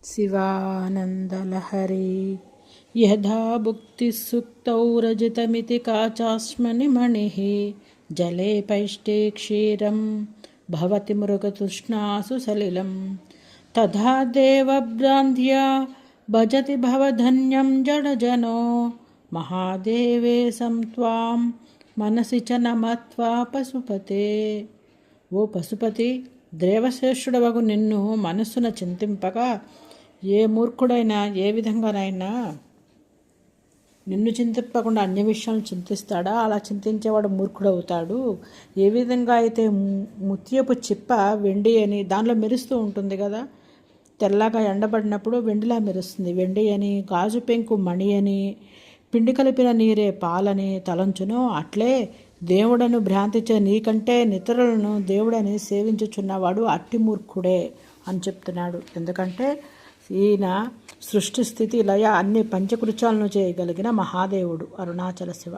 శివానందలహరి యథా భుక్తిస్సుక్తౌ రజతమితి కాచాస్మని మణిః జలే పైష్టే క్షీరం భవతి మృగతృష్ణాసు సలిలం తథా దేవభ్రాంత్యా భజతి భవధన్యం జడజనో మహాదేవే సంత్వాం మనసి చ నమత్వా పశుపతే. ఓ పశుపతి, దేవశ్రేష్ఠుడవగు నిన్ను మనస్సున చింతింపగా ఏ మూర్ఖుడైనా ఏ విధంగానైనా నిన్ను చింతింపకుండా అన్య విషయాలను చింతిస్తాడా? అలా చింతించేవాడు మూర్ఖుడవుతాడు. ఏ విధంగా అయితే ముత్యపు చిప్ప వెండి అని దానిలో మెరుస్తూ ఉంటుంది కదా, తెల్లగా ఎండబడినప్పుడు వెండిలా మెరుస్తుంది. వెండి అని, గాజు పెంకు మణి అని, పిండి కలిపిన నీరే పాలని తలంచును. అట్లే దేవుడను భ్రాంతిచే నీకంటే ఇతరులను దేవుడని సేవించుచున్నవాడు అట్టి మూర్ఖుడే అని చెప్తున్నాడు. ఎందుకంటే ఈయన సృష్టి స్థితి లయ అన్ని పంచకృత్యాలను చేయగలిగిన మహాదేవుడు అరుణాచల శివ.